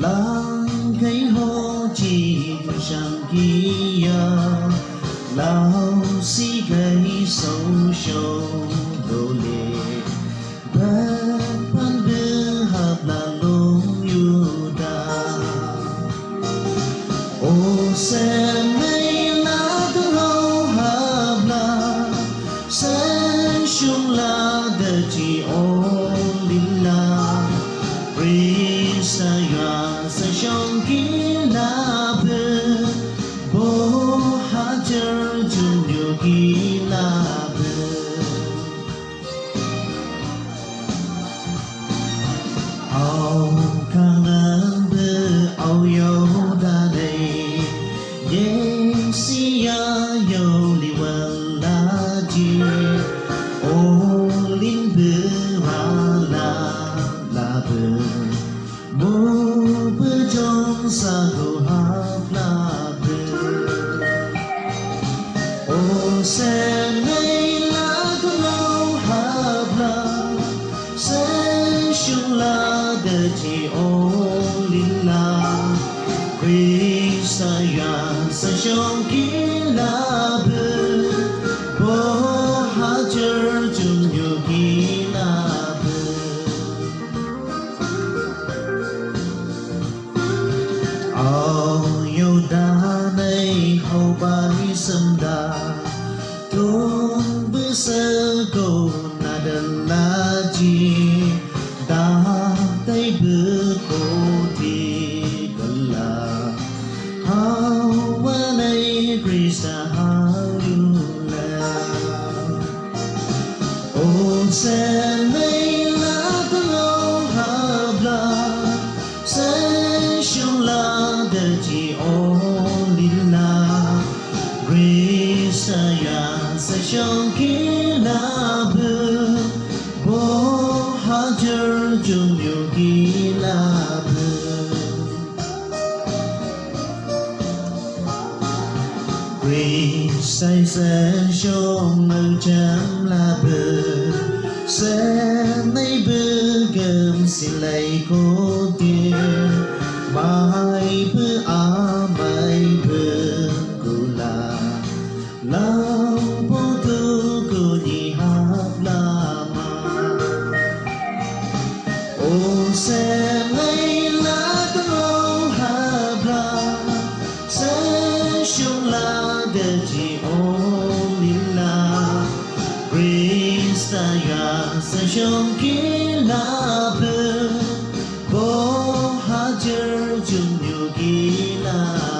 lang gây hô chỉ chẳng kia lao si gây sâu sâu đồ lệ bất ban đưa hợp là lông yuda ô xe này là tương hậu hợp là sen chung là đời chỉ ôn lila Risaya sa siyang kilaban Bo hajar junyo kilaban Ao kanang be ao yo da day Ye siya yo liwan la ji O lin be la la be Mô bơ trong xa đồ hạp là bơ Ô xe này là có lâu hạp là Xe chung là đợt chỉ ô linh là Christa ya sa trong ký là bơ Bố hạ chở chung nhiều ký là yêu đã này hầu bài sâm đà tuôn bữa sơ cầu na đơn la chi đã tay bữa cô thì gần là hao qua này Krista hao yêu là ô xe này là tương âu hợp là sẽ chung là đời chỉ ô lila Risaya sa siyang kilaban Bo hajar junyo kilaban Risay sa siyang nagcham laban Sẽ nay bơ gầm xin lấy cô tiên Mai bơ mai bơ cô là Lao bố tu cô nhị hạp là mà Ô xe này là tương âu hạp là Sẽ chung là đời chỉ ô lila Krista ya sa siyang kilaban Bo hajar junyo kilaban